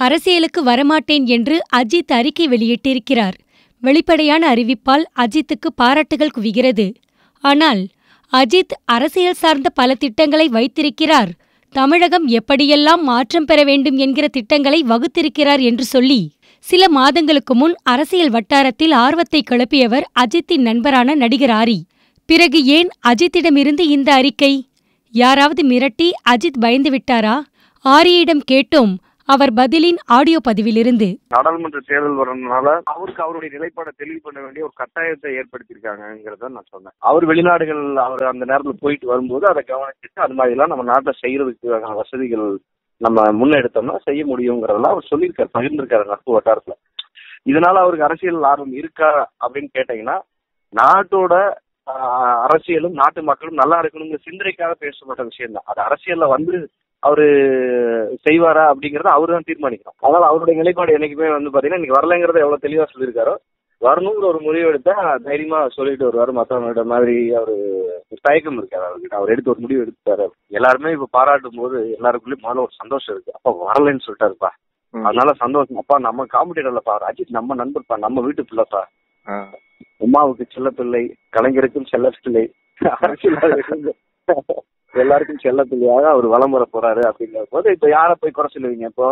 அரசியலுக்கு வரமாட்டேன் என்று அஜித் அறிக்கை வெளியிட்டிருக்கிறார். வெளிப்படையான அறிவிப்பால் அஜித்துக்கு பாராட்டுகள் குவிகிறது. ஆனால் அஜித் அரசியல் சார்ந்த பல திட்டங்களை வைத்திருக்கிறார். தமிழகம் எப்படியெல்லாம் மாற்றம் பெற வேண்டும் என்கிற திட்டங்களை வகுத்திருக்கிறார் என்று சொல்லி சில மாதங்களுக்கு முன் அரசியல் வட்டாரத்தில் ஆர்வத்தை கிளப்பியவர் அஜித்தின் நண்பரான நடிகர் ஆரி. பிறகு ஏன் அஜித்திடமிருந்து இந்த அறிக்கை? யாராவது மிரட்டி அஜித் பயந்து விட்டாரா? ஆரியிடம் கேட்டோம். அவர் பதிலின் ஆடியோ பதிவிலிருந்து. நாடாளுமன்ற தேர்தல் வரதுனால அவருடைய நிலைப்பாடை தெளிவு பண்ண வேண்டிய ஒரு கட்டாயத்தை ஏற்படுத்தியிருக்காங்கிறத நான் சொன்னேன். அவர் வெளிநாடுகள் அவர் அந்த நேரத்தில் போயிட்டு வரும்போது அதை கவனிச்சுட்டு அது மாதிரி எல்லாம் நம்ம நாட்டில் செய்யறதுக்கு வசதிகள் நம்ம முன்னெடுத்தோம்னா செய்ய முடியுங்கிறதெல்லாம் அவர் சொல்லியிருக்காரு, பகிர்ந்திருக்காரு நட்பு வட்டாரத்துல. இதனால அவருக்கு அரசியல் ஆர்வம் இருக்கா அப்படின்னு கேட்டீங்கன்னா, நாட்டோட அரசியலும் நாட்டு மக்களும் நல்லா இருக்கணுங்கிற சிந்தனைக்காக பேசப்பட்ட விஷயம் தான். அது அரசியல்ல வந்து அவரு செய்வாரா அப்படிங்கறத அவரு தான் தீர்மானிக்கணும். அதனால அவருடைய நிலைப்பாடு என்னைக்குமே வந்து பாத்தீங்கன்னா இன்னைக்கு வரலைங்கிறத எவ்வளவு தெளிவா சொல்லியிருக்காரோ, வரணுங்கிற ஒரு முடிவு எடுத்தா தைரியமா சொல்லிட்டு வருவாரு. மற்றவங்களோட மாதிரி அவரு தயக்கம் இருக்காரு அவர்கிட்ட. அவர் எடுத்து ஒரு முடிவு எடுத்துட்டாரு. எல்லாருமே இப்ப பாராட்டும் போது எல்லாருக்குள்ளயும் முதல்ல ஒரு சந்தோஷம் இருக்கு. அப்பா வரலன்னு சொல்லிட்டாருப்பா, அதனால சந்தோஷம். அப்பா நம்ம காம்படிட்டர்லப்பா, அஜித் நம்ம நண்பர்ப்பா, நம்ம வீட்டு பிள்ளைப்பா, உமாவுக்கு செல்ல பிள்ளை, கலைஞருக்கும் செல்ல பிள்ளை, எல்லாருக்கும் செல்ல பிள்ளையாக அவர் வலம் வர போறாரு அப்படிங்கிற போது இப்ப யார போய் குறை சொல்லுவீங்க? இப்போ